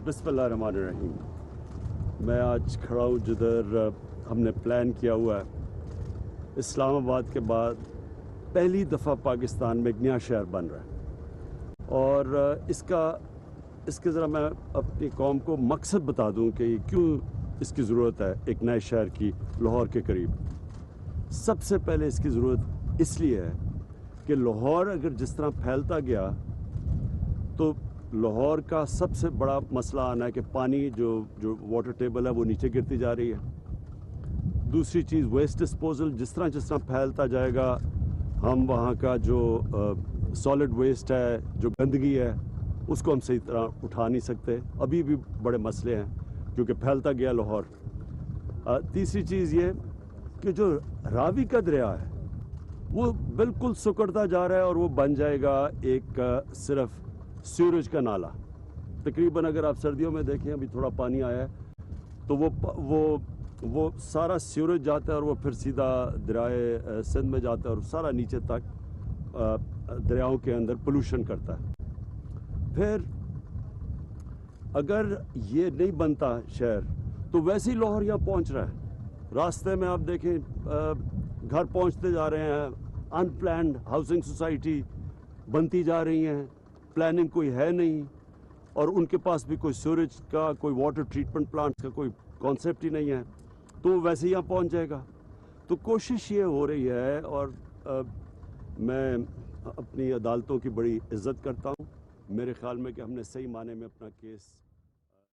बिस्मिल्लाहिर्रहमानिर्रहीम। मैं आज खड़ा हूँ जिधर हमने प्लान किया हुआ है। इस्लामाबाद के बाद पहली दफ़ा पाकिस्तान में एक नया शहर बन रहा है और इसके ज़रा मैं अपनी कौम को मकसद बता दूँ कि क्यों इसकी ज़रूरत है एक नए शहर की लाहौर के करीब। सबसे पहले इसकी ज़रूरत इसलिए है कि लाहौर अगर जिस तरह फैलता गया तो लाहौर का सबसे बड़ा मसला आना है कि पानी जो वाटर टेबल है वो नीचे गिरती जा रही है। दूसरी चीज़ वेस्ट डिस्पोजल, जिस तरह फैलता जाएगा हम वहाँ का जो सॉलिड वेस्ट है, जो गंदगी है, उसको हम सही तरह उठा नहीं सकते। अभी भी बड़े मसले हैं क्योंकि फैलता गया लाहौर। तीसरी चीज़ ये कि जो रावी का दरिया है वो बिल्कुल सुकड़ता जा रहा है और वो बन जाएगा एक सिर्फ सीवरेज का नाला। तकरीबन अगर आप सर्दियों में देखें, अभी थोड़ा पानी आया है तो वो सारा सीवरेज जाता है और वो फिर सीधा दरियाए सिंध में जाता है और सारा नीचे तक दरियाओं के अंदर पोल्यूशन करता है। फिर अगर ये नहीं बनता शहर तो वैसे ही लाहौर यहाँ पहुँच रहा है। रास्ते में आप देखें घर पहुँचते जा रहे हैं, अनप्लैन्ड हाउसिंग सोसाइटी बनती जा रही हैं, प्लानिंग कोई है नहीं और उनके पास भी कोई सीवरेज का, कोई वाटर ट्रीटमेंट प्लांट्स का कोई कॉन्सेप्ट ही नहीं है, तो वैसे ही यहाँ पहुँच जाएगा। तो कोशिश ये हो रही है और मैं अपनी अदालतों की बड़ी इज्जत करता हूँ। मेरे ख्याल में कि हमने सही माने में अपना केस